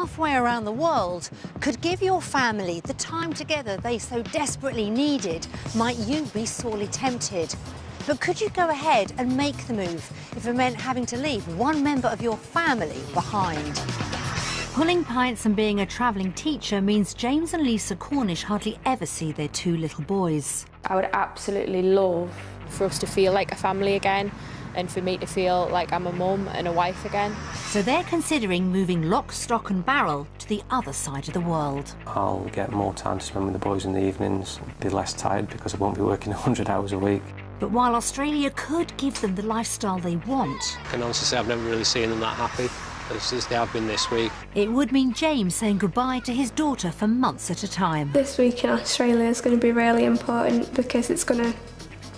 halfway around the world could give your family the time together they so desperately needed, might you be sorely tempted? But could you go ahead and make the move if it meant having to leave one member of your family behind? Pulling pints and being a travelling teacher means James and Lisa Cornish hardly ever see their two little boys. I would absolutely love for us to feel like a family again, and for me to feel like I'm a mum and a wife again. So they're considering moving lock, stock and barrel to the other side of the world. I'll get more time to spend with the boys in the evenings, be less tired because I won't be working 100 hours a week. But while Australia could give them the lifestyle they want, I can honestly say I've never really seen them that happy as they have been this week. It would mean James saying goodbye to his daughter for months at a time. This week in Australia is going to be really important because it's going to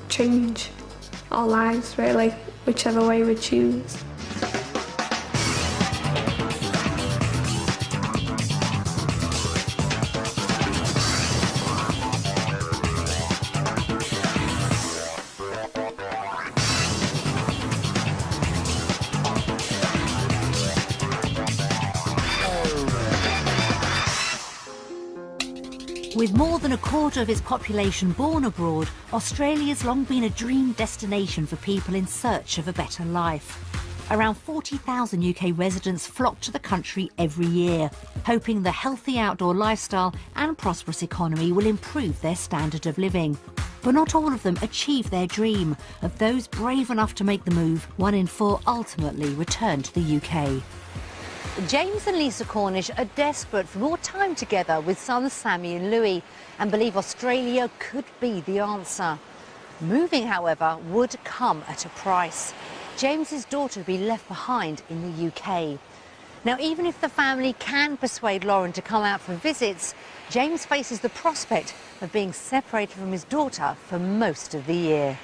change our lives, really, whichever way we choose. With more than a quarter of its population born abroad, Australia's long been a dream destination for people in search of a better life. Around 40,000 UK residents flock to the country every year, hoping the healthy outdoor lifestyle and prosperous economy will improve their standard of living. But not all of them achieve their dream. Of those brave enough to make the move, 1 in 4 ultimately return to the UK. James and Lisa Cornish are desperate for more time together with sons Sammy and Louis and believe Australia could be the answer. Moving, however, would come at a price. James's daughter would be left behind in the UK. Now, even if the family can persuade Lauren to come out for visits, James faces the prospect of being separated from his daughter for most of the year.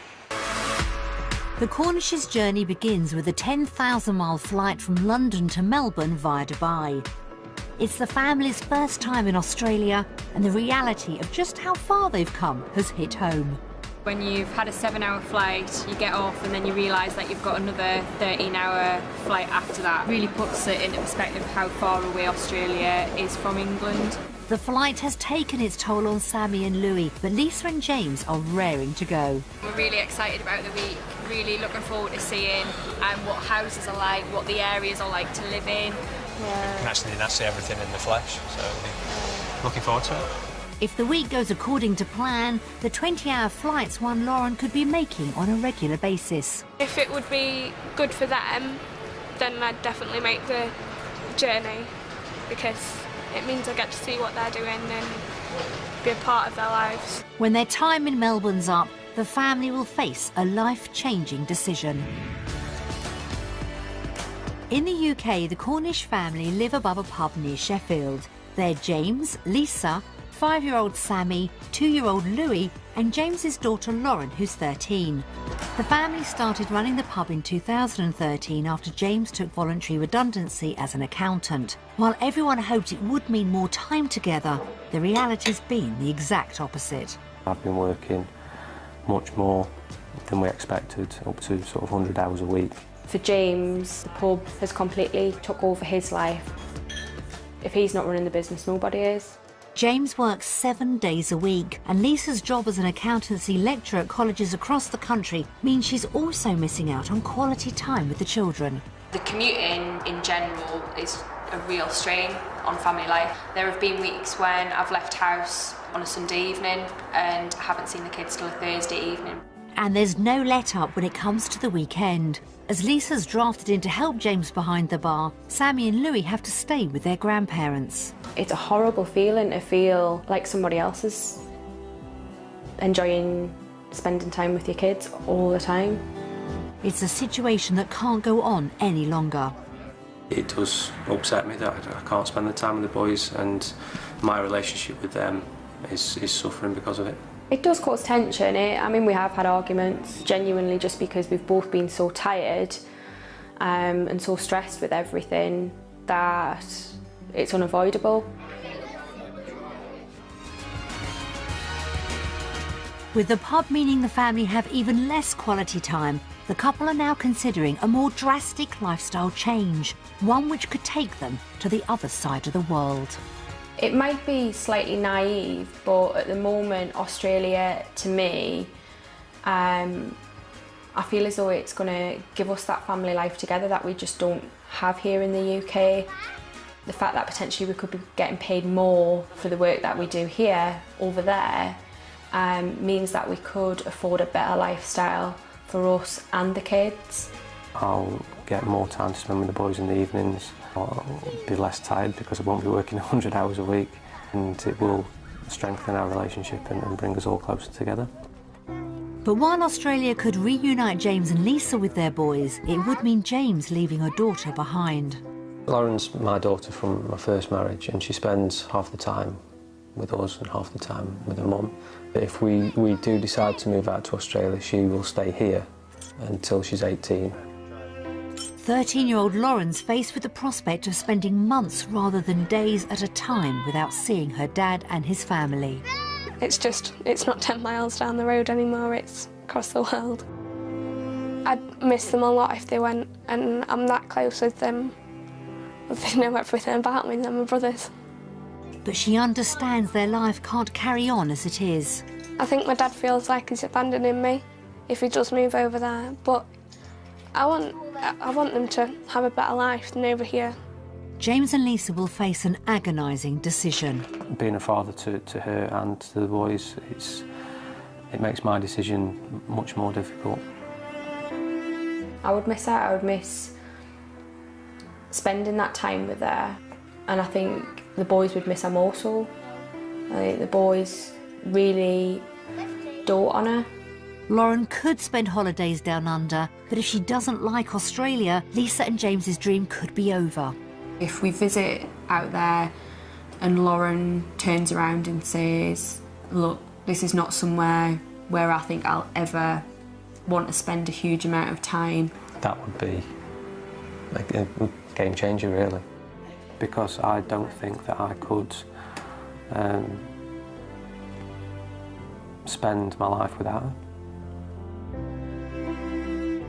The Cornish's journey begins with a 10,000-mile flight from London to Melbourne via Dubai. It's the family's first time in Australia, and the reality of just how far they've come has hit home. When you've had a 7-hour flight, you get off and then you realise that you've got another 13-hour flight after that. Really puts it into perspective how far away Australia is from England. The flight has taken its toll on Sammy and Louis, but Lisa and James are raring to go. We're really excited about the week, really looking forward to seeing what houses are like, what the areas are like to live in. You can actually see everything in the flesh, so looking forward to it. If the week goes according to plan, the 20-hour flight's one Lauren could be making on a regular basis. If it would be good for them, then I'd definitely make the journey because it means I get to see what they're doing and be a part of their lives. When their time in Melbourne's up, the family will face a life-changing decision. In the UK, the Cornish family live above a pub near Sheffield. They're James, Lisa, 5-year-old Sammy, 2-year-old Louis and James's daughter Lauren, who's 13. The family started running the pub in 2013 after James took voluntary redundancy as an accountant. While everyone hoped it would mean more time together, the reality's been the exact opposite. I've been working much more than we expected, up to sort of 100 hours a week. For James, the pub has completely took over his life. If he's not running the business, nobody is. James works 7 days a week, and Lisa's job as an accountancy lecturer at colleges across the country means she's also missing out on quality time with the children. The commuting in general is a real strain on family life. There have been weeks when I've left house on a Sunday evening and haven't seen the kids till a Thursday evening. And there's no let-up when it comes to the weekend. As Lisa's drafted in to help James behind the bar, Sammy and Louis have to stay with their grandparents. It's a horrible feeling to feel like somebody else is enjoying spending time with your kids all the time. It's a situation that can't go on any longer. It does upset me that I can't spend the time with the boys, and my relationship with them is suffering because of it. It does cause tension. I mean, we have had arguments, genuinely, just because we've both been so tired and so stressed with everything that it's unavoidable. With the pub meaning the family have even less quality time, the couple are now considering a more drastic lifestyle change, one which could take them to the other side of the world. It might be slightly naive, but at the moment, Australia, to me, I feel as though it's going to give us that family life together that we just don't have here in the UK. The fact that potentially we could be getting paid more for the work that we do here over there means that we could afford a better lifestyle for us and the kids. I'll get more time to spend with the boys in the evenings. I'll be less tired because I won't be working 100 hours a week, and it will strengthen our relationship and bring us all closer together. But while Australia could reunite James and Lisa with their boys, it would mean James leaving a daughter behind. Lauren's my daughter from my first marriage, and she spends half the time with us and half the time with her mum. If we do decide to move out to Australia, she will stay here until she's 18. 13-year-old Lauren's faced with the prospect of spending months rather than days at a time without seeing her dad and his family. It's not 10 miles down the road anymore, it's across the world. I'd miss them a lot if they went, and I'm that close with them. They know everything about me, they're my brothers. But she understands their life can't carry on as it is. I think my dad feels like he's abandoning me if he does move over there, but I want them to have a better life than over here. James and Lisa will face an agonising decision. Being a father to her and to the boys, it makes my decision much more difficult. I would miss her, I would miss spending that time with her, and I think the boys would miss her more so. I think the boys really dote on her. Lauren could spend holidays down under, but if she doesn't like Australia, Lisa and James's dream could be over. If we visit out there and Lauren turns around and says, look, this is not somewhere where I think I'll ever want to spend a huge amount of time. That would be a game changer, really, because I don't think that I could spend my life without her.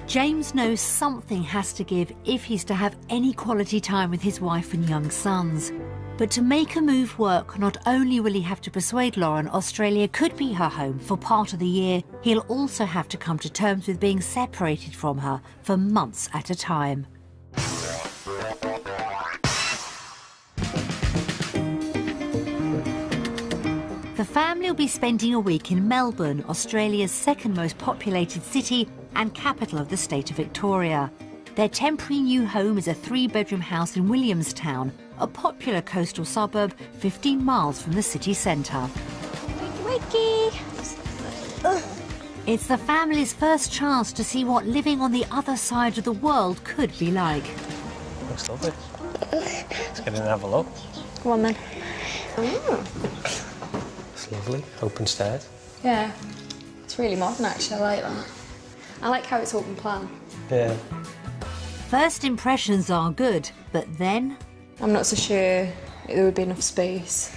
James knows something has to give if he's to have any quality time with his wife and young sons. But to make a move work, not only will he have to persuade Lauren Australia could be her home for part of the year, he'll also have to come to terms with being separated from her for months at a time. The family will be spending a week in Melbourne, Australia's second most populated city and capital of the state of Victoria. Their temporary new home is a 3-bedroom house in Williamstown, a popular coastal suburb 15 miles from the city centre. Wakey! It's the family's first chance to see what living on the other side of the world could be like. Looks lovely. Let's get in and have a look. Go on then. It's lovely, open stairs. Yeah, it's really modern actually, I like that. I like how it's open plan. Yeah. First impressions are good, but then... I'm not so sure there would be enough space.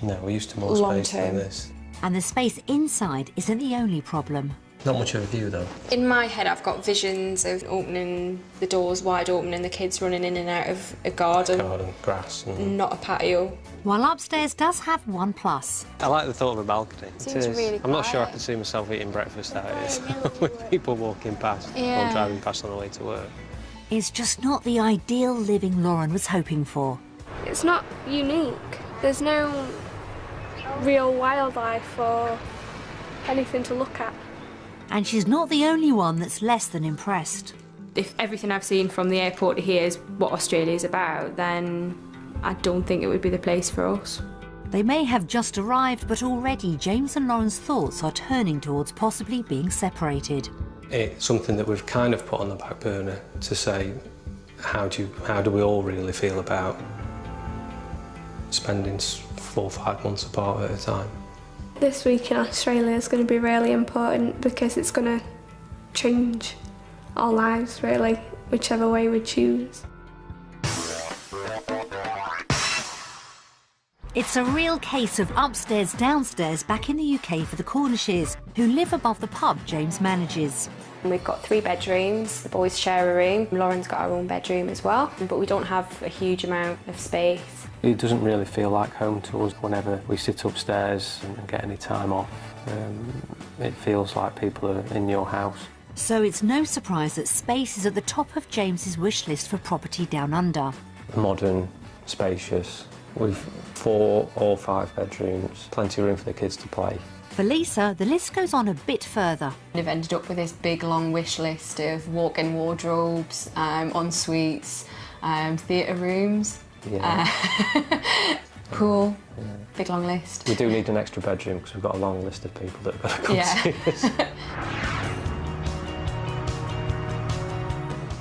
No, we're used to more space than this. And the space inside isn't the only problem. Not much of a view, though. In my head, I've got visions of opening the doors wide open and the kids running in and out of a garden. Grass. Not a patio. While upstairs does have one plus. I like the thought of a balcony. Seems really I'm not sure I quiet. could see myself eating breakfast out here with people walking past Yeah. or driving past on the way to work. It's just not the ideal living Lauren was hoping for. It's not unique. There's no real wildlife or anything to look at. And she's not the only one that's less than impressed. If everything I've seen from the airport to here is what Australia's about, then I don't think it would be the place for us. They may have just arrived, but already James and Lauren's thoughts are turning towards possibly being separated. It's something that we've kind of put on the back burner to say, how do we all really feel about spending 4 or 5 months apart at a time? This week in Australia is going to be really important because it's going to change our lives, really, whichever way we choose. It's a real case of upstairs, downstairs back in the UK for the Cornishes, who live above the pub James manages. We've got 3 bedrooms, the boys share a room. Lauren's got her own bedroom as well, but we don't have a huge amount of space. It doesn't really feel like home to us whenever we sit upstairs and get any time off. It feels like people are in your house. So it's no surprise that space is at the top of James's wish list for property down under. Modern, spacious, with 4 or 5 bedrooms, plenty of room for the kids to play. For Lisa, the list goes on a bit further. I've ended up with this big long wish list of walk-in wardrobes, en-suites, theatre rooms, pool, big long list. We do need an extra bedroom because we've got a long list of people that are going to come see us.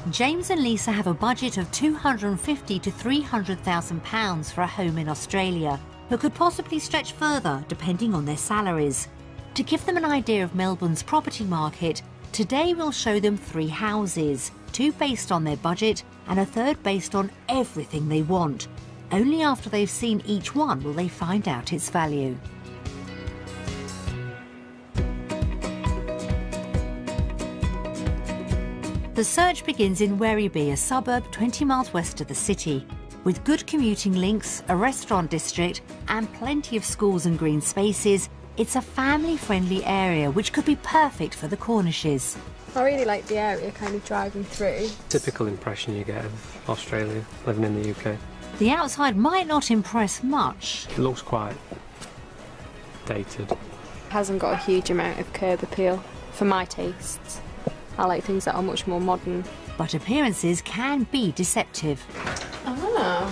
James and Lisa have a budget of £250,000 to £300,000 for a home in Australia, but could possibly stretch further depending on their salaries. To give them an idea of Melbourne's property market, today we'll show them 3 houses, 2 based on their budget and a 3rd based on everything they want. Only after they've seen each one will they find out its value. The search begins in Werribee, a suburb 20 miles west of the city. With good commuting links, a restaurant district and plenty of schools and green spaces, it's a family-friendly area which could be perfect for the Cornishes. I really like the area, kind of driving through. Typical impression you get of Australia, living in the UK. The outside might not impress much. It looks quite dated. Hasn't got a huge amount of curb appeal for my tastes. I like things that are much more modern. But appearances can be deceptive. Oh.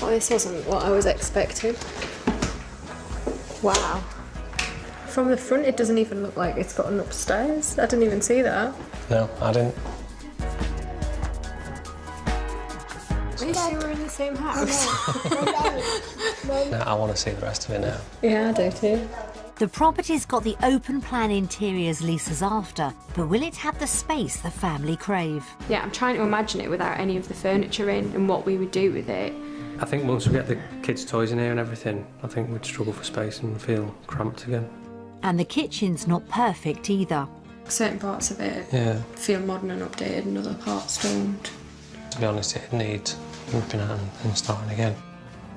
Well, this wasn't what I was expecting. Wow. From the front, it doesn't even look like it's got an upstairs. I didn't even see that. No, I didn't. Are you sure we're in the same house? No, I want to see the rest of it now. Yeah, I do too. The property's got the open plan interiors Lisa's after, but will it have the space the family crave? Yeah, I'm trying to imagine it without any of the furniture in and what we would do with it. I think once we get the kids' toys in here and everything, I think we'd struggle for space and feel cramped again. And the kitchen's not perfect either. Certain parts of it feel modern and updated and other parts don't. To be honest, it needs ripping out and starting again.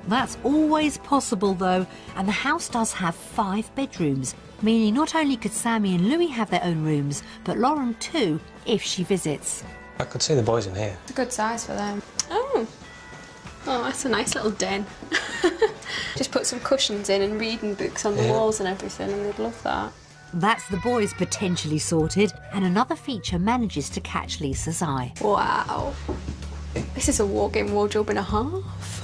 That's always possible though, and the house does have 5 bedrooms, meaning not only could Sammy and Louis have their own rooms, but Lauren too, if she visits. I could see the boys in here. It's a good size for them. Oh, that's a nice little den. Just put some cushions in and reading books on the walls and everything, and they'd love that. That's the boys potentially sorted, and another feature manages to catch Lisa's eye. Wow. This is a walk-in wardrobe and a half.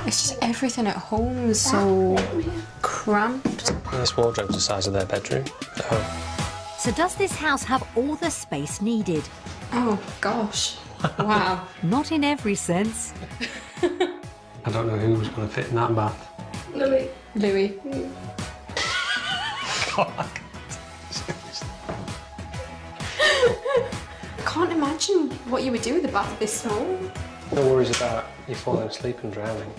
It's just everything at home is so cramped. This wardrobe's the size of their bedroom at home. So does this house have all the space needed? Oh, gosh. Wow. Not in every sense. I don't know who was going to fit in that bath. Louis. I can't imagine what you would do with a bath this small. No worries about you falling asleep and drowning.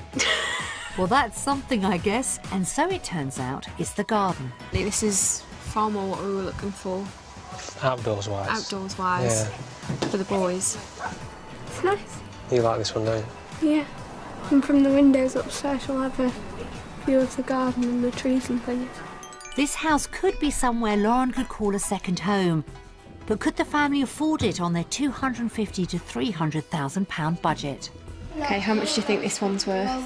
Well, that's something, I guess. And so it turns out it's the garden. This is far more what we were looking for. Outdoors-wise. Outdoors-wise. Yeah. For the boys. It's nice. You like this one, don't you? Yeah. And from the windows upstairs you'll have a view of the garden and the trees and things. This house could be somewhere Lauren could call a second home. But could the family afford it on their £250,000 to £300,000 budget? Okay, how much do you think this one's worth?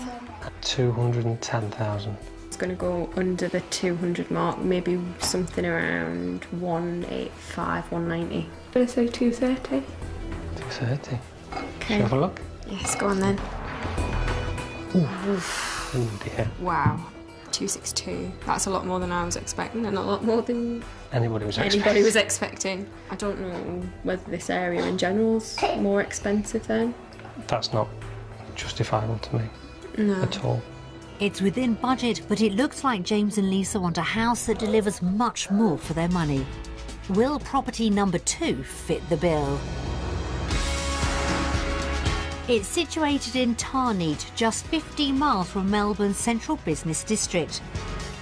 210,000. It's going to go under the 200 mark, maybe something around 185, 190. I'm going to say 230. 230. Okay. Shall we have a look? Yes, go on then. Oh dear. Wow. 262. That's a lot more than I was expecting, and a lot more than Anybody was expecting. I don't know whether this area in general's more expensive then. That's not justifiable to me at all. It's within budget, but it looks like James and Lisa want a house that delivers much more for their money. Will property number 2 fit the bill? It's situated in Tarneet, just 15 miles from Melbourne's central business district.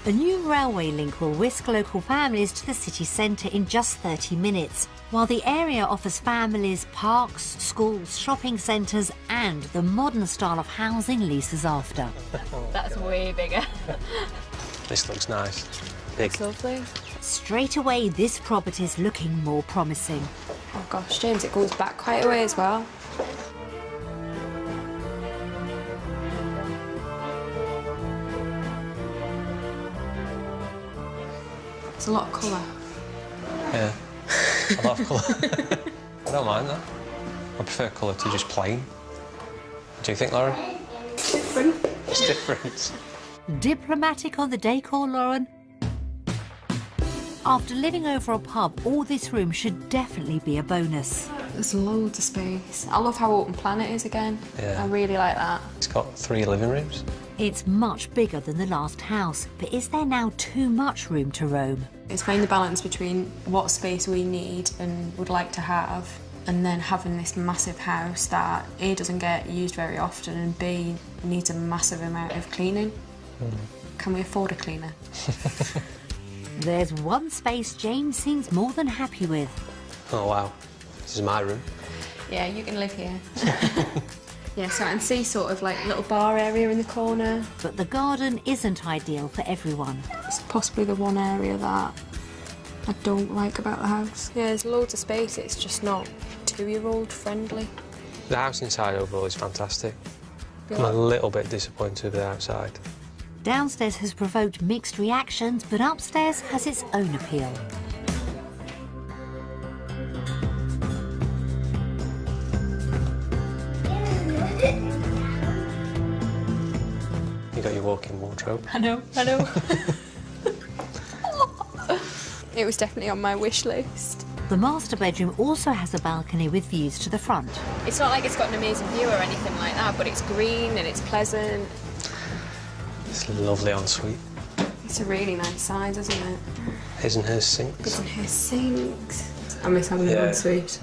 A new railway link will whisk local families to the city centre in just 30 minutes, while the area offers families parks, schools, shopping centres and the modern style of housing Lisa's after. That's way bigger. This looks nice. Big. It's lovely. Straight away, this property's looking more promising. Oh gosh, James, it goes back quite a way as well. It's a lot of colour. Yeah, a lot of colour. I don't mind that. I prefer colour to just plain. What do you think, Lauren? Different. It's different. Diplomatic on the decor, Lauren? After living over a pub, all this room should definitely be a bonus. There's loads of space. I love how open plan it is again. Yeah. I really like that. It's got 3 living rooms. It's much bigger than the last house, but is there now too much room to roam? It's finding the balance between what space we need and would like to have, and then having this massive house that A, doesn't get used very often, and B, needs a massive amount of cleaning. Can we afford a cleaner? There's one space James seems more than happy with. Oh, wow. This is my room. Yeah, you can live here. Yeah, so I can see sort of like a little bar area in the corner. But the garden isn't ideal for everyone. It's possibly the one area that I don't like about the house. Yeah, there's loads of space, it's just not two-year-old friendly. The house inside overall is fantastic. I'm a little bit disappointed with the outside. Downstairs has provoked mixed reactions, but upstairs has its own appeal. You got your walk-in wardrobe. I know. It was definitely on my wish list. The master bedroom also has a balcony with views to the front. It's not like it's got an amazing view or anything like that, but it's green and it's pleasant. It's lovely ensuite. It's a really nice size, isn't it? His and hers sinks. Isn't his sinks? I miss having an ensuite.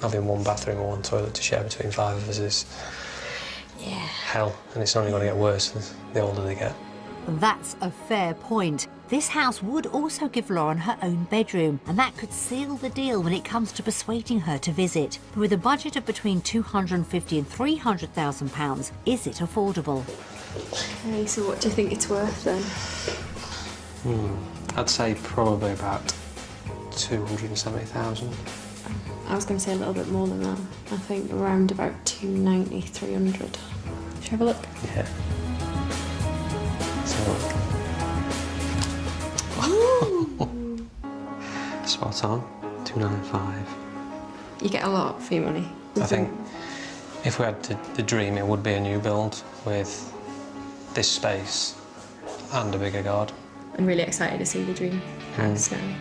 Having one bathroom and one toilet to share between 5 of us is hell, and it's only going to get worse the older they get. That's a fair point. This house would also give Lauren her own bedroom, and that could seal the deal when it comes to persuading her to visit. But with a budget of between £250,000 and £300,000, is it affordable? Okay, so what do you think it's worth then? I'd say probably about 270,000. I was going to say a little bit more than that. I think around about 290, 300. Should we have a look? Yeah. So, spot on, 295. You get a lot for your money. I think if we had the dream, it would be a new build with this space and a bigger garden. I'm really excited to see the dream house now.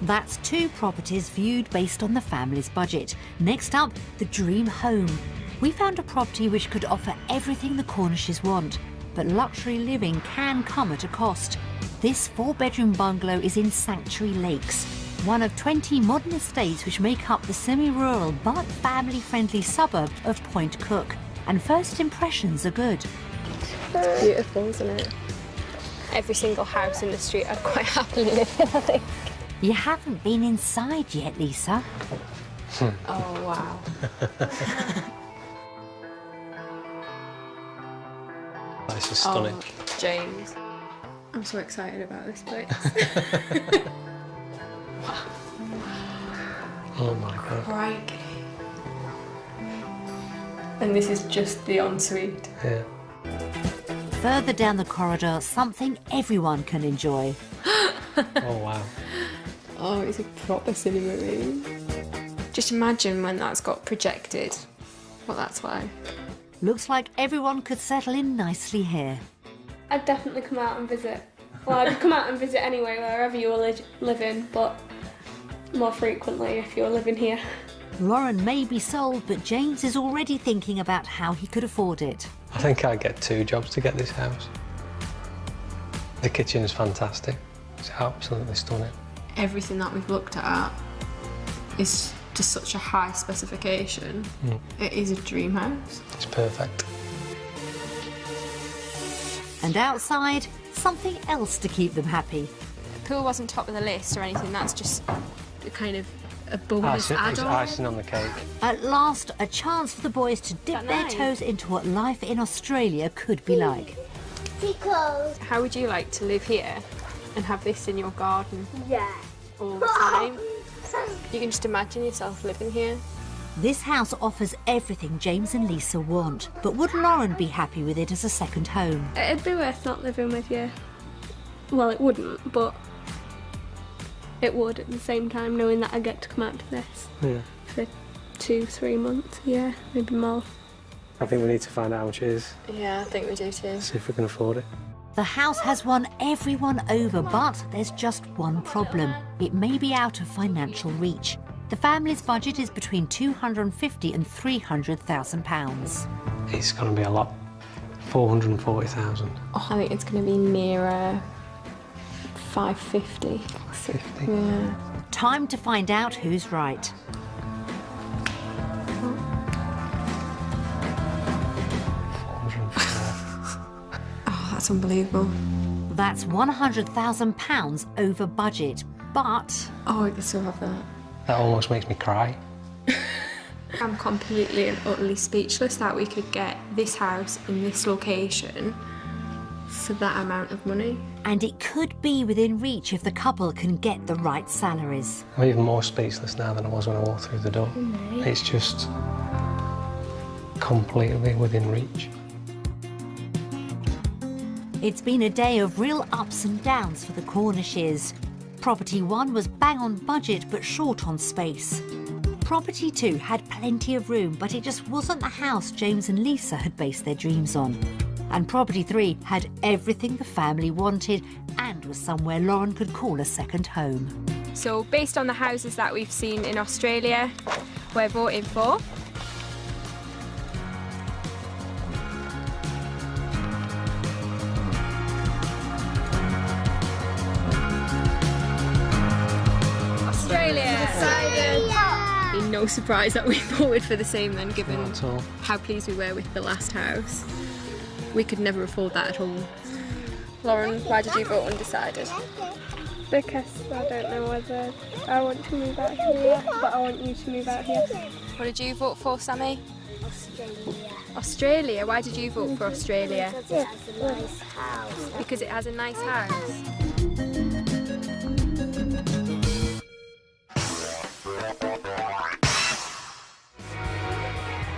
That's 2 properties viewed based on the family's budget. Next up, the dream home. We found a property which could offer everything the Cornishes want, but luxury living can come at a cost. This 4-bedroom bungalow is in Sanctuary Lakes, one of 20 modern estates which make up the semi-rural but family-friendly suburb of Point Cook. And first impressions are good. It's beautiful, isn't it? Every single house in the street I'd quite happily live in, I think. You haven't been inside yet, Lisa. Oh, wow. This is stunning. Oh, James. I'm so excited about this place. Oh my God. Crikey. And this is just the ensuite. Yeah. Further down the corridor, something everyone can enjoy. Oh wow. Oh, it's a proper cinema room. Just imagine when that's got projected, what that's like. Looks like everyone could settle in nicely here. I'd definitely come out and visit. Well, I'd come out and visit anyway, wherever you were living, but more frequently if you're living here. Lauren may be sold, but James is already thinking about how he could afford it. I think I'd get 2 jobs to get this house. The kitchen is fantastic. It's absolutely stunning. Everything that we've looked at is just such a high specification. It is a dream house. It's perfect. And outside, something else to keep them happy. The pool wasn't top of the list or anything, that's just a kind of a bonus It's add-on. icing on the cake. At last, a chance for the boys to dip their toes into what life in Australia could be like. How would you like to live here and have this in your garden? Yeah. All the time? You can just imagine yourself living here. This house offers everything James and Lisa want, but would Lauren be happy with it as a second home? It'd be worth not living with you. Well, it wouldn't, but it would at the same time, knowing that I get to come out to this for 2-3 months, yeah, maybe more. I think we need to find out how much it is, Yeah, I think we do too. see if we can afford it. The house has won everyone over, but there's just one problem. It may be out of financial reach. The family's budget is between £250,000 and £300,000. It's going to be a lot. 440,000. Oh, I think it's going to be nearer 550. 50. Yeah. Time to find out who's right. Oh, that's unbelievable. That's £100,000 over budget, but Oh, I can still have that. That almost makes me cry. I'm completely and utterly speechless that we could get this house in this location for that amount of money. and it could be within reach if the couple can get the right salaries. I'm even more speechless now than I was when I walked through the door. It's just completely within reach. It's been a day of real ups and downs for the Cornishes. Property 1 was bang on budget but short on space. Property 2 had plenty of room, but it just wasn't the house James and Lisa had based their dreams on. And Property 3 had everything the family wanted and was somewhere Lauren could call a second home. So based on the houses that we've seen in Australia, we're voting for Australia. Be no surprise that we voted for the same then, given Not at all. how pleased we were with the last house. We could never afford that at home. Lauren, why did you vote undecided? Because I don't know whether I want to move out here, but I want you to move out here. What did you vote for, Sammy? Australia. Australia. Why did you vote for Australia? Because it has a nice house. Because it has a nice house.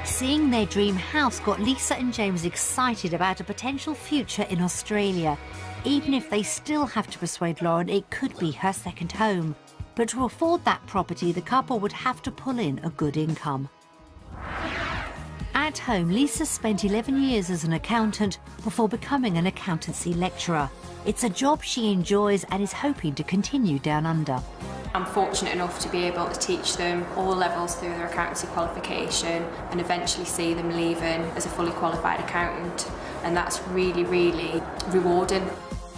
Seeing their dream house got Lisa and James excited about a potential future in Australia. Even if they still have to persuade Lauren it could be her second home. But to afford that property, the couple would have to pull in a good income. At home, Lisa spent 11 years as an accountant before becoming an accountancy lecturer. It's a job she enjoys and is hoping to continue down under. I'm fortunate enough to be able to teach them all levels through their accountancy qualification and eventually see them leaving as a fully qualified accountant, and that's really, really rewarding.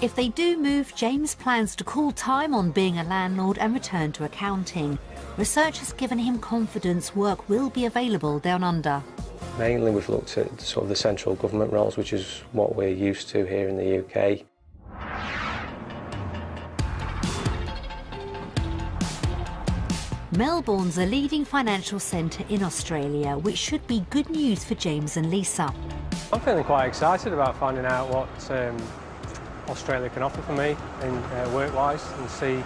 If they do move, James plans to call time on being a landlord and return to accounting. Research has given him confidence work will be available down under. Mainly we've looked at sort of the central government roles, which is what we're used to here in the UK. Melbourne's a leading financial centre in Australia, which should be good news for James and Lisa. I'm feeling quite excited about finding out what Australia can offer for me in work-wise, and see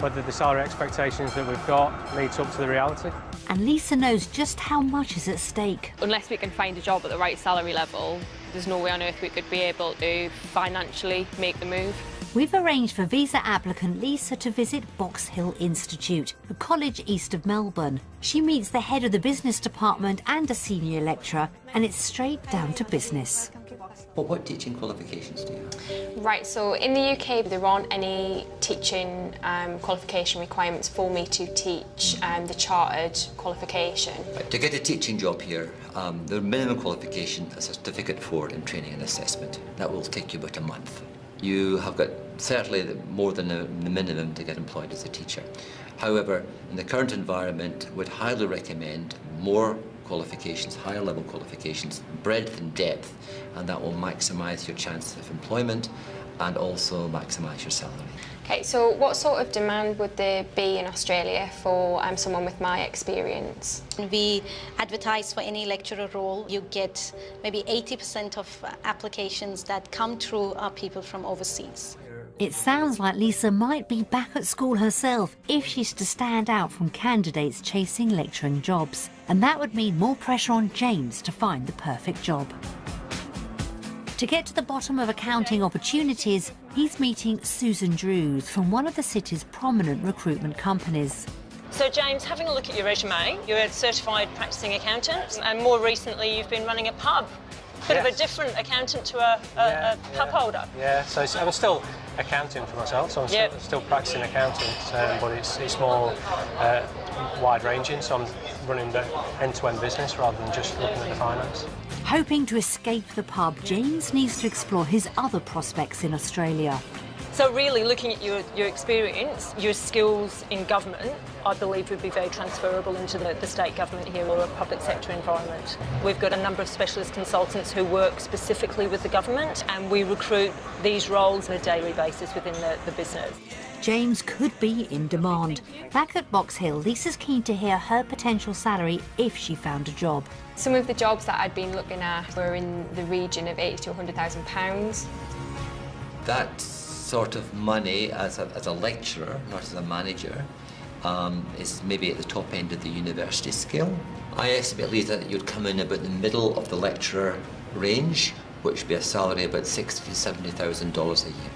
whether the salary expectations that we've got meets up to the reality. And Lisa knows just how much is at stake. Unless we can find a job at the right salary level, there's no way on earth we could be able to financially make the move. We've arranged for visa applicant Lisa to visit Box Hill Institute, a college east of Melbourne. She meets the head of the business department and a senior lecturer, and it's straight down to business. Well, what teaching qualifications do you have? Right, so in the UK there aren't any teaching qualification requirements for me to teach the chartered qualification. To get a teaching job here, the minimum qualification is a certificate for in training and assessment. That will take you about a month. You have got certainly more than the minimum to get employed as a teacher. However, in the current environment, would highly recommend more qualifications, higher level qualifications, breadth and depth, and that will maximise your chances of employment and also maximise your salary. Okay, so what sort of demand would there be in Australia for someone with my experience? We advertise for any lecturer role. You get maybe 80% of applications that come through are people from overseas. It sounds like Lisa might be back at school herself if she's to stand out from candidates chasing lecturing jobs. And that would mean more pressure on James to find the perfect job. To get to the bottom of accounting opportunities, he's meeting Susan Drews from one of the city's prominent recruitment companies. So James, having a look at your resume, you're a certified practicing accountant and more recently you've been running a pub. Bit of a different accountant to a pub holder. Yeah, so I'm still accounting for myself, so I'm still practicing accounting, but it's more wide-ranging, so I'm running the end-to-end business rather than just looking at the finance. Hoping to escape the pub, James needs to explore his other prospects in Australia. So really looking at your experience, your skills in government, I believe would be very transferable into the state government here or a public sector environment. We've got a number of specialist consultants who work specifically with the government and we recruit these roles on a daily basis within the business. James could be in demand. Back at Box Hill, Lisa's keen to hear her potential salary if she found a job. Some of the jobs that I'd been looking at were in the region of £80,000 to £100,000. That sort of money as a lecturer, not as a manager, is maybe at the top end of the university scale. I estimate, Lisa, that you'd come in about the middle of the lecturer range, which would be a salary about $60,000 to $70,000 a year.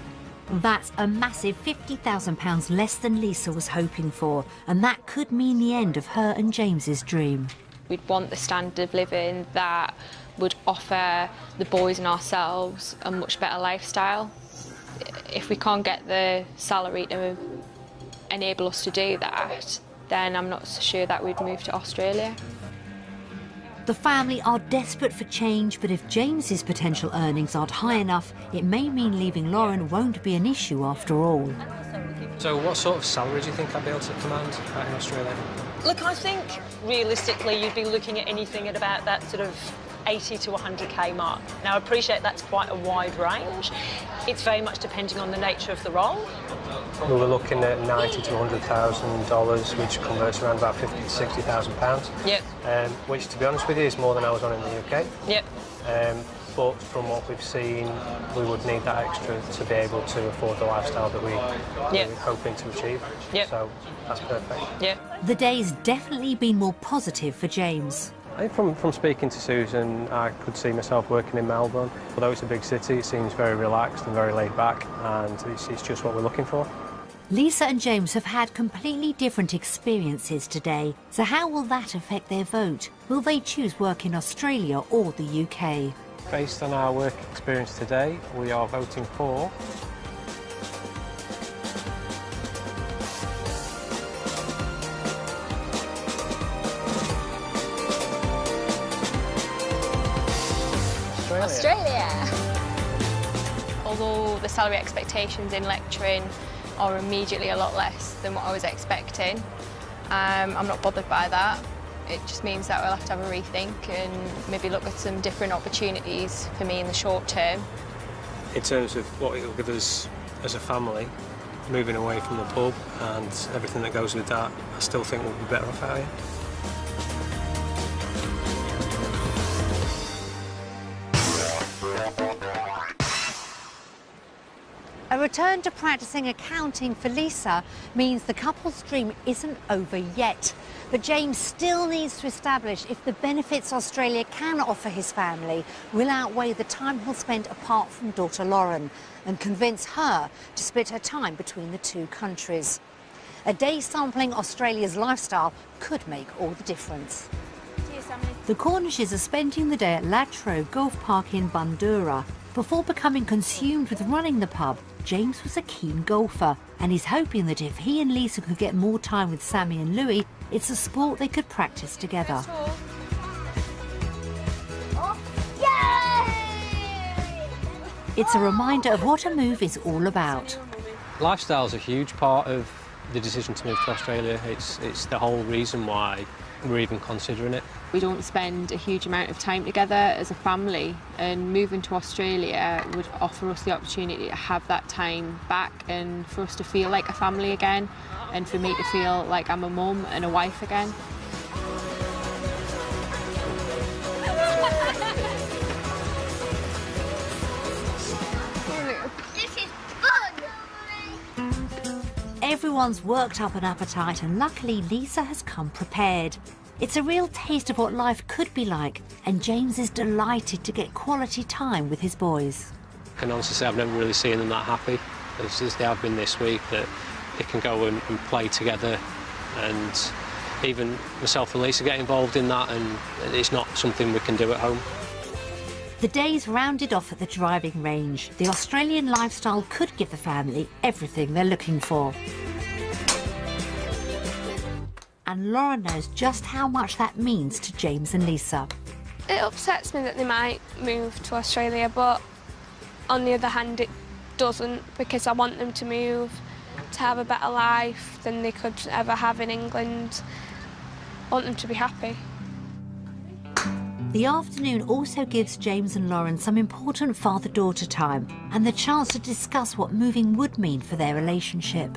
That's a massive £50,000 less than Lisa was hoping for, and that could mean the end of her and James's dream. We'd want the standard of living that would offer the boys and ourselves a much better lifestyle. If we can't get the salary to enable us to do that, then I'm not so sure that we'd move to Australia. The family are desperate for change, but if James's potential earnings aren't high enough, it may mean leaving Lauren won't be an issue after all. So what sort of salary do you think I'd be able to command out in Australia? Look, I think realistically you'd be looking at anything at about that sort of 80 to 100k mark. Now I appreciate that's quite a wide range. It's very much depending on the nature of the role. We were looking at $90,000 to $100,000, which converts around about £50,000 to £60,000. Yep. Which, to be honest with you, is more than I was on in the UK. Yep. But from what we've seen, we would need that extra to be able to afford the lifestyle that we're hoping to achieve. Yep. So that's perfect. Yep. The day's definitely been more positive for James. From speaking to Susan, I could see myself working in Melbourne. Although it's a big city, it seems very relaxed and very laid back, and it's just what we're looking for. Lisa and James have had completely different experiences today, so how will that affect their vote? Will they choose work in Australia or the UK? Based on our work experience today, we are voting for Australia. Although the salary expectations in lecturing are immediately a lot less than what I was expecting, I'm not bothered by that. It just means that we'll have to have a rethink and maybe look at some different opportunities for me in the short term. In terms of what it will give us as a family, moving away from the pub and everything that goes with that, I still think we'll be better off out here. A return to practicing accounting for Lisa means the couple's dream isn't over yet. But James still needs to establish if the benefits Australia can offer his family will outweigh the time he'll spend apart from daughter Lauren and convince her to split her time between the two countries. A day sampling Australia's lifestyle could make all the difference. The Cornishes are spending the day at Latrobe Golf Park in Bundoora. Before becoming consumed with running the pub, James was a keen golfer, and he's hoping that if he and Lisa could get more time with Sammy and Louis, it's a sport they could practice together. It's a reminder of what a move is all about. Lifestyle's a huge part of the decision to move to Australia. It's the whole reason why we're even considering it. We don't spend a huge amount of time together as a family, and moving to Australia would offer us the opportunity to have that time back and for us to feel like a family again, and for me to feel like I'm a mum and a wife again. Everyone's worked up an appetite, and luckily Lisa has come prepared. It's a real taste of what life could be like, and James is delighted to get quality time with his boys. I can honestly say I've never really seen them that happy as they have been this week, that they can go and play together, and even myself and Lisa get involved in that, and it's not something we can do at home. The days rounded off at the driving range. The Australian lifestyle could give the family everything they're looking for. And Lauren knows just how much that means to James and Lisa. It upsets me that they might move to Australia, but on the other hand it doesn't, because I want them to move to have a better life than they could ever have in England. I want them to be happy. The afternoon also gives James and Lauren some important father-daughter time and the chance to discuss what moving would mean for their relationship.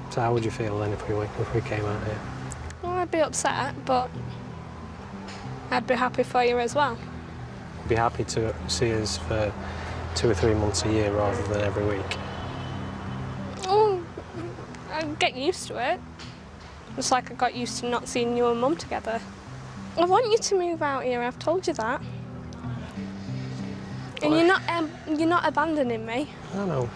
So how would you feel then if we came out here? Well, I'd be upset, but I'd be happy for you as well. I'd be happy to see us for 2 or 3 months a year rather than every week. Oh, I'd get used to it. It's like I got used to not seeing you and Mum together. I want you to move out here, I've told you that. And you're not abandoning me. I know,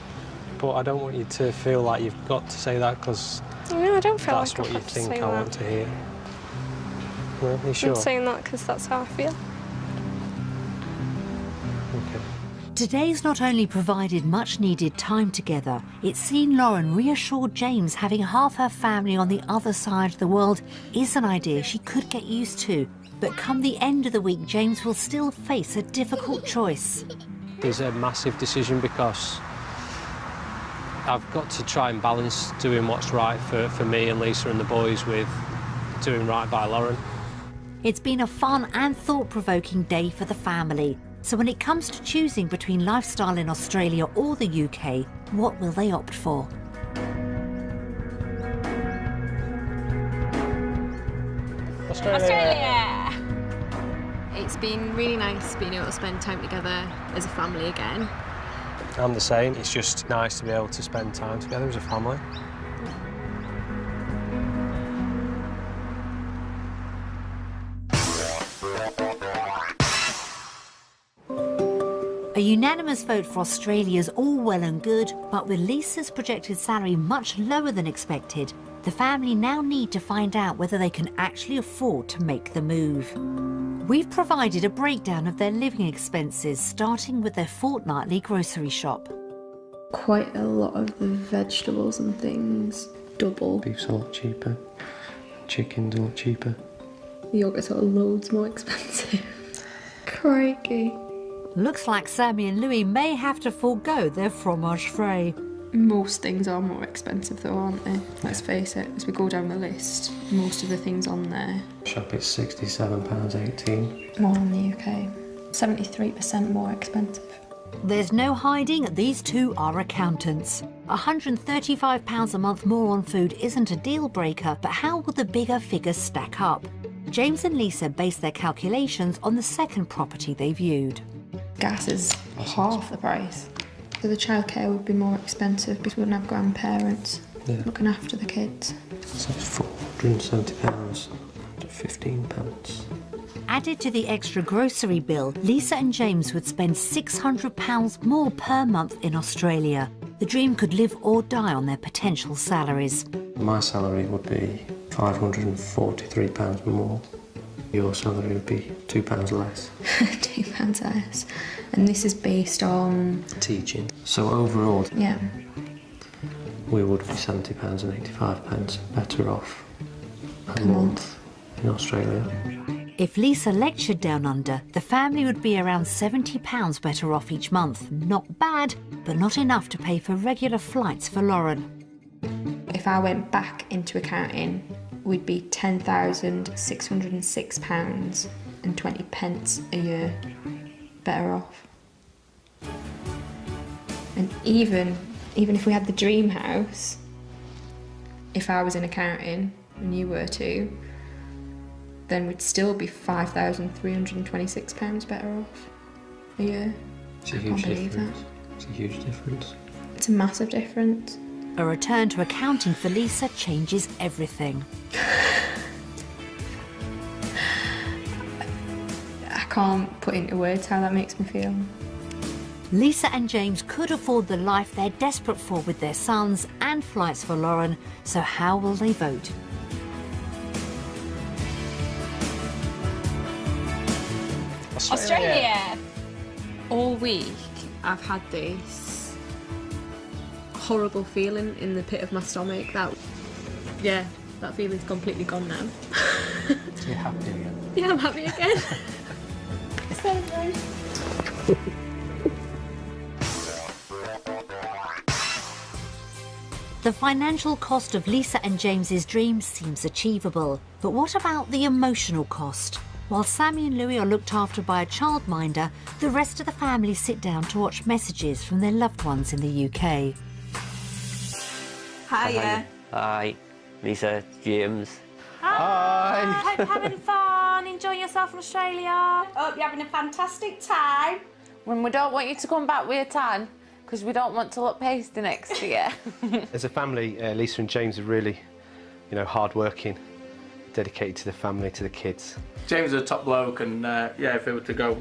but I don't want you to feel like you've got to say that, because no, I don't feel that's like what you think I want to hear. Well, are you sure? I'm saying that because that's how I feel. Okay. Today's not only provided much-needed time together, it's seen Lauren reassure James having half her family on the other side of the world is an idea she could get used to. But come the end of the week, James will still face a difficult choice. It's a massive decision, because I've got to try and balance doing what's right for me and Lisa and the boys with doing right by Lauren. It's been a fun and thought-provoking day for the family. So when it comes to choosing between lifestyle in Australia or the UK, what will they opt for? Australia! It's been really nice being able to spend time together as a family again. I'm the same. It's just nice to be able to spend time together as a family. A unanimous vote for Australia is all well and good, but with Lisa's projected salary much lower than expected, the family now need to find out whether they can actually afford to make the move. We've provided a breakdown of their living expenses, starting with their fortnightly grocery shop. Quite a lot of the vegetables and things double. Beef's a lot cheaper, chicken's a lot cheaper. The yogurt's are loads more expensive. Crikey. Looks like Sammy and Louis may have to forego their fromage frais. Most things are more expensive though, aren't they? Let's face it, as we go down the list, most of the things on there. Shop is £67.18. More in the UK. 73% more expensive. There's no hiding, these two are accountants. £135 a month more on food isn't a deal breaker, but how will the bigger figures stack up? James and Lisa base their calculations on the second property they viewed. Gas is half the price. So the childcare would be more expensive because we wouldn't have grandparents looking after the kids. So it's £470 to £15. Added to the extra grocery bill, Lisa and James would spend £600 more per month in Australia. The dream could live or die on their potential salaries. My salary would be £543 more. Your salary would be £2 less. £2 less. And this is based on... teaching. So overall, yeah, we would be £70.85 better off a month in Australia. If Lisa lectured down under, the family would be around £70 better off each month. Not bad, but not enough to pay for regular flights for Lauren. If I went back into accounting, we'd be £10,606.20 a year better off. And even if we had the dream house, if I was in accounting and you were too, then we'd still be £5,326 better off a year. It's a huge difference. It's a huge difference. It's a massive difference. A return to accounting for Lisa changes everything. I can't put into words how that makes me feel. Lisa and James could afford the life they're desperate for with their sons and flights for Lauren, so how will they vote? Australia! All week I've had this horrible feeling in the pit of my stomach that feeling's completely gone now. So you're happy again? Yeah, I'm happy again. Celebrate. The financial cost of Lisa and James's dream seems achievable, but what about the emotional cost? While Sammy and Louis are looked after by a childminder, the rest of the family sit down to watch messages from their loved ones in the UK. Hiya. Hi, Lisa, James. Hi. Hope you're having fun, enjoying yourself in Australia. Hope you're having a fantastic time. When we don't want you to come back with a tan, because we don't want to look pasty next year. As a family, Lisa and James are really, hard-working, dedicated to the family, to the kids. James is a top bloke, and if we were to go,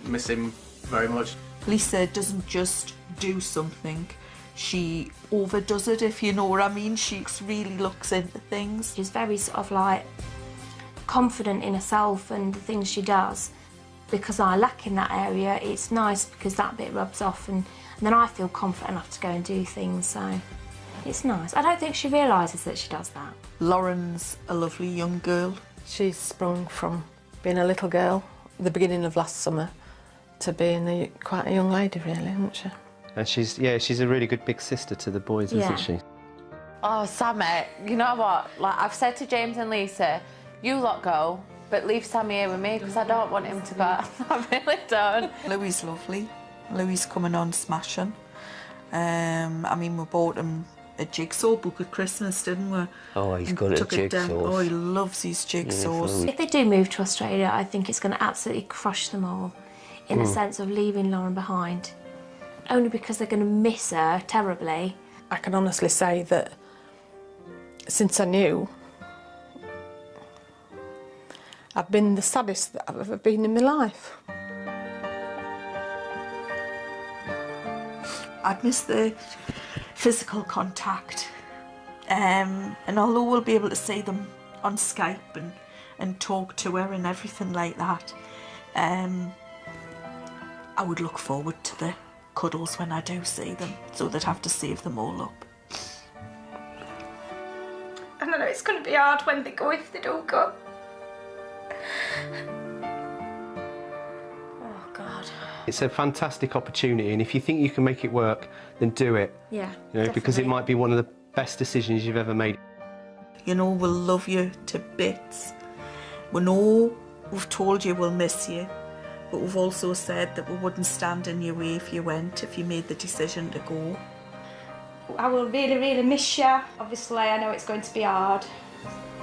miss him very much. Lisa doesn't just do something, she overdoes it, if you know what I mean. She really looks into things. She's very sort of like confident in herself and the things she does. Because I lack in that area, it's nice because that bit rubs off, and then I feel confident enough to go and do things, so it's nice. I don't think she realises that she does that. Lauren's a lovely young girl. She's sprung from being a little girl at the beginning of last summer to being quite a young lady, really, isn't she? And she's a really good big sister to the boys, isn't she? Oh, Sammy, you know what? Like I've said to James and Lisa, you lot go, but leave Sammy here with me because I don't want him to go. I really don't. Louis is lovely. Louis is coming on smashing. We bought him a jigsaw book at Christmas, didn't we? Oh, he's good at jigsaws. Oh, he loves his jigsaws. If they do move to Australia, I think it's going to absolutely crush them all in the sense of leaving Lauren behind. Only because they're going to miss her terribly. I can honestly say that since I knew, I've been the saddest that I've ever been in my life. I'd miss the physical contact. And although we'll be able to see them on Skype and talk to her and everything like that, I would look forward to the cuddles when I do see them, so they'd have to save them all up. I know it's going to be hard when they go, if they don't go. Oh, God. It's a fantastic opportunity, and if you think you can make it work, then do it. Yeah, because it might be one of the best decisions you've ever made. We'll love you to bits. We know we've told you we'll miss you, but we've also said that we wouldn't stand in your way if you made the decision to go. I will really, really miss you. Obviously, I know it's going to be hard,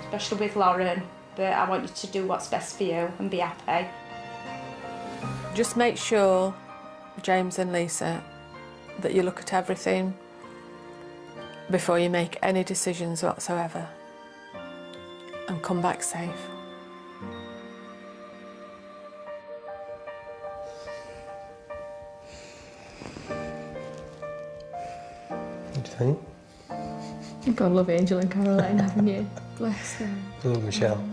especially with Lauren, but I want you to do what's best for you and be happy. Just make sure, James and Lisa, that you look at everything before you make any decisions whatsoever, and come back safe. What do you think? You've got to love Angel and Caroline, haven't you? Bless them. I love Michelle.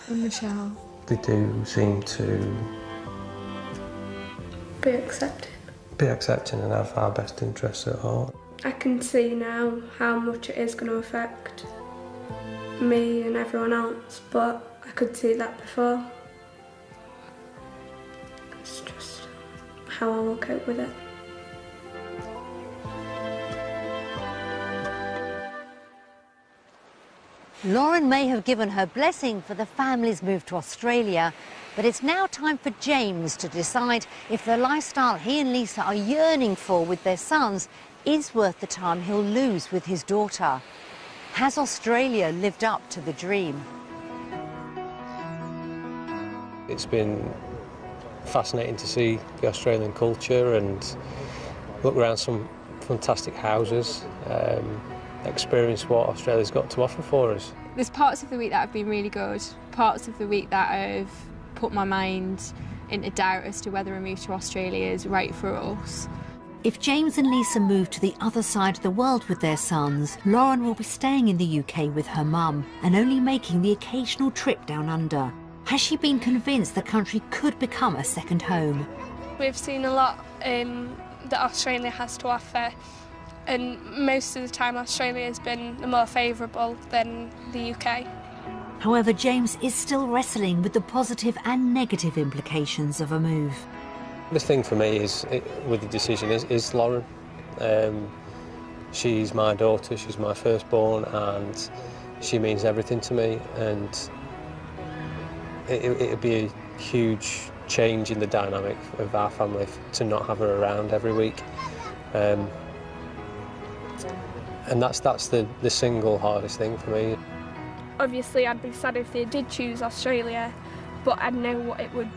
And Michelle. They do seem to Be accepted. be accepting and have our best interests at heart. I can see now how much it is going to affect me and everyone else, but I could see that before. It's just how I will cope with it. Lauren may have given her blessing for the family's move to Australia, but it's now time for James to decide if the lifestyle he and Lisa are yearning for with their sons is worth the time he'll lose with his daughter. Has Australia lived up to the dream? It's been fascinating to see the Australian culture and look around some fantastic houses, experience what Australia's got to offer for us. There's parts of the week that have been really good, parts of the week that have put my mind into doubt as to whether a move to Australia is right for us. If James and Lisa move to the other side of the world with their sons, Lauren will be staying in the UK with her mum and only making the occasional trip down under. Has she been convinced the country could become a second home? We've seen a lot that Australia has to offer, and most of the time Australia has been more favourable than the UK. However, James is still wrestling with the positive and negative implications of a move. The thing for me with the decision is Lauren. She's my daughter, she's my firstborn, and she means everything to me, and it'd be a huge change in the dynamic of our family to not have her around every week. And that's the single hardest thing for me. Obviously I'd be sad if they did choose Australia, but I'd know what it would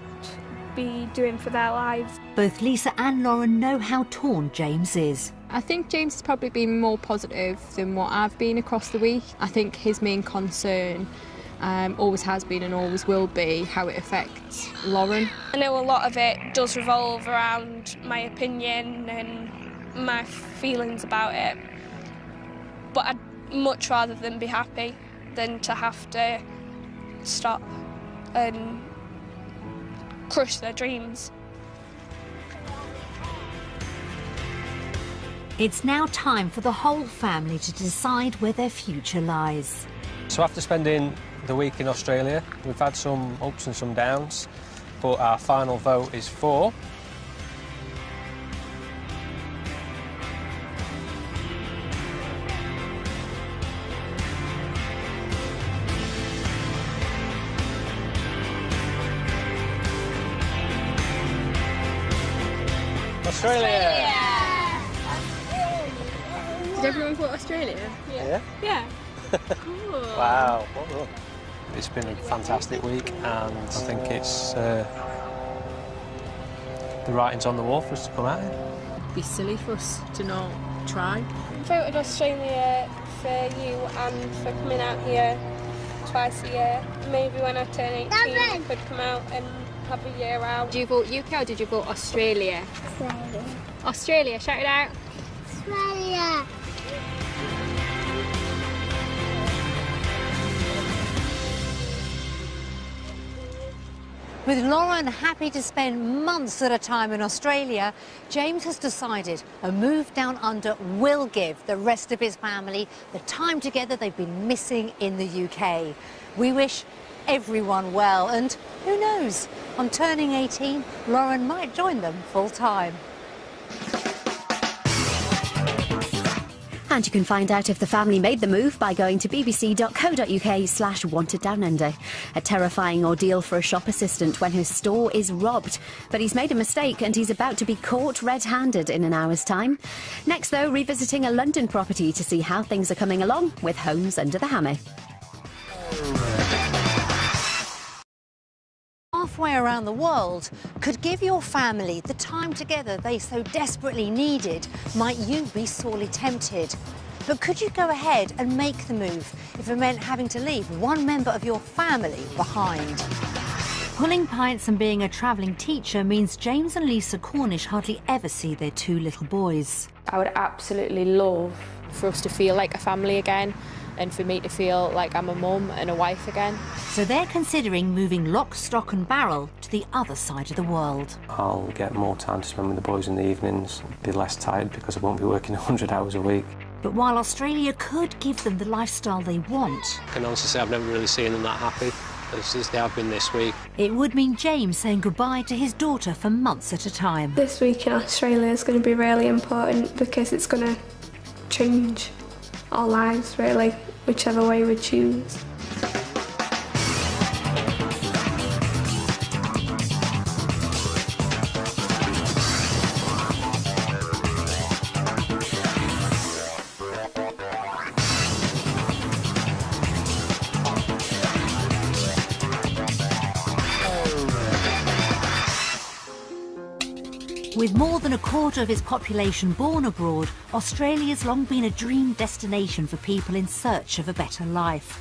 be doing for their lives. Both Lisa and Lauren know how torn James is. I think James has probably been more positive than what I've been across the week. I think his main concern always has been and always will be how it affects Lauren. I know a lot of it does revolve around my opinion and my feelings about it, but I'd much rather them be happy than to have to stop and crush their dreams. It's now time for the whole family to decide where their future lies. So after spending the week in Australia, we've had some ups and some downs, but our final vote is for Australia. Did everyone vote Australia? Yeah. Yeah. Cool. Wow. Well done. It's been a fantastic week, and I think it's the writing's on the wall for us to come out here. It'd be silly for us to not try. Voted Australia for you and for coming out here twice a year. Maybe when I turn 18 I could come out and have a year out. Did you vote UK or did you vote Australia? Australia. Australia, shout it out. Australia. With Lauren happy to spend months at a time in Australia, James has decided a move down under will give the rest of his family the time together they've been missing in the UK. We wish everyone well, and who knows, on turning 18, Lauren might join them full time. And you can find out if the family made the move by going to bbc.co.uk/wanteddownunder. A terrifying ordeal for a shop assistant when his store is robbed. But he's made a mistake and he's about to be caught red-handed in an hour's time. Next, though, revisiting a London property to see how things are coming along with homes under the hammer. Halfway around the world could give your family the time together they so desperately needed. Might you be sorely tempted? But could you go ahead and make the move if it meant having to leave one member of your family behind? Pulling pints and being a travelling teacher means James and Lisa Cornish hardly ever see their two little boys. I would absolutely love for us to feel like a family again, and for me to feel like I'm a mum and a wife again. So they're considering moving lock, stock and barrel to the other side of the world. I'll get more time to spend with the boys in the evenings, be less tired because I won't be working 100 hours a week. But while Australia could give them the lifestyle they want, I can honestly say I've never really seen them that happy as they have been this week. It would mean James saying goodbye to his daughter for months at a time. This week in Australia is going to be really important because it's going to change our lives really, whichever way we choose. With more than a quarter of its population born abroad, Australia's long been a dream destination for people in search of a better life.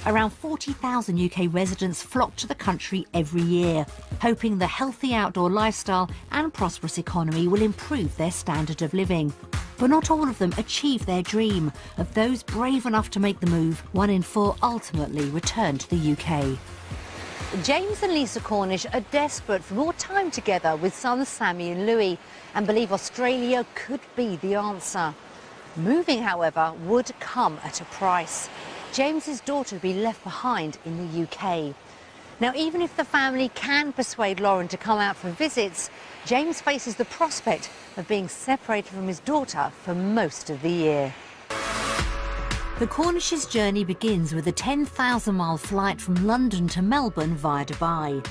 Around 40,000 UK residents flock to the country every year, hoping the healthy outdoor lifestyle and prosperous economy will improve their standard of living. But not all of them achieve their dream. Of those brave enough to make the move, 1 in 4 ultimately return to the UK. James and Lisa Cornish are desperate for more time together with sons Sammy and Louis and believe Australia could be the answer. Moving, however, would come at a price. James's daughter would be left behind in the UK. Now, even if the family can persuade Lauren to come out for visits, James faces the prospect of being separated from his daughter for most of the year. The Cornish's journey begins with a 10,000-mile flight from London to Melbourne via Dubai.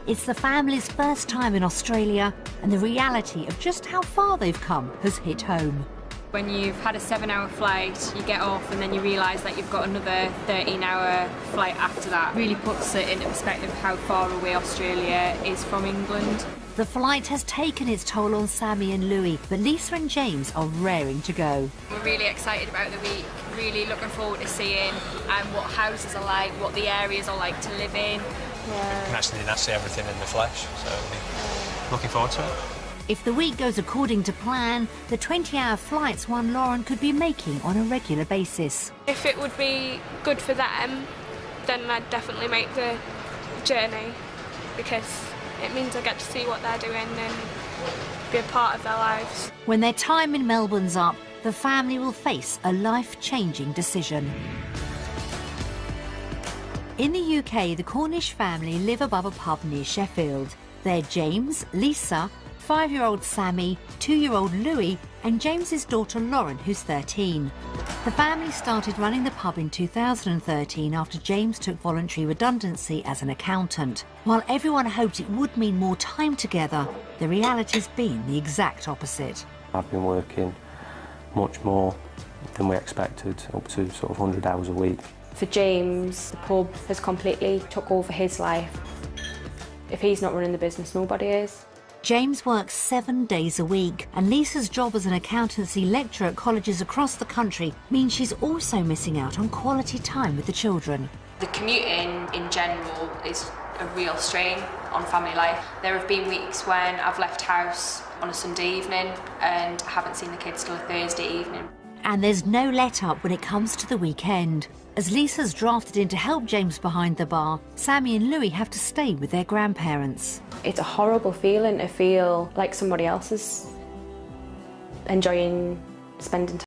It's the family's first time in Australia, and the reality of just how far they've come has hit home. When you've had a 7-hour flight, you get off and then you realise that you've got another 13-hour flight after that. Really puts it into perspective how far away Australia is from England. The flight has taken its toll on Sammy and Louis, but Lisa and James are raring to go. We're really excited about the week, really looking forward to seeing what houses are like, what the areas are like to live in. You can actually see everything in the flesh, so looking forward to it. If the week goes according to plan, the 20-hour flight's one Lauren could be making on a regular basis. If it would be good for them, then I'd definitely make the journey, because it means I get to see what they're doing and be a part of their lives. When their time in Melbourne's up, the family will face a life-changing decision. In the UK, the Cornish family live above a pub near Sheffield. They're James, Lisa, 5-year-old Sammy, 2-year-old Louis, and James's daughter Lauren, who's 13. The family started running the pub in 2013 after James took voluntary redundancy as an accountant. While everyone hoped it would mean more time together, the reality's been the exact opposite. I've been working much more than we expected, up to sort of 100 hours a week. For James, the pub has completely took over his life. If he's not running the business, nobody is. James works 7 days a week, and Lisa's job as an accountancy lecturer at colleges across the country means she's also missing out on quality time with the children. The commuting in general is a real strain on family life. There have been weeks when I've left house on a Sunday evening and haven't seen the kids till a Thursday evening. And there's no let-up when it comes to the weekend. As Lisa's drafted in to help James behind the bar, Sammy and Louis have to stay with their grandparents. It's a horrible feeling to feel like somebody else is enjoying spending time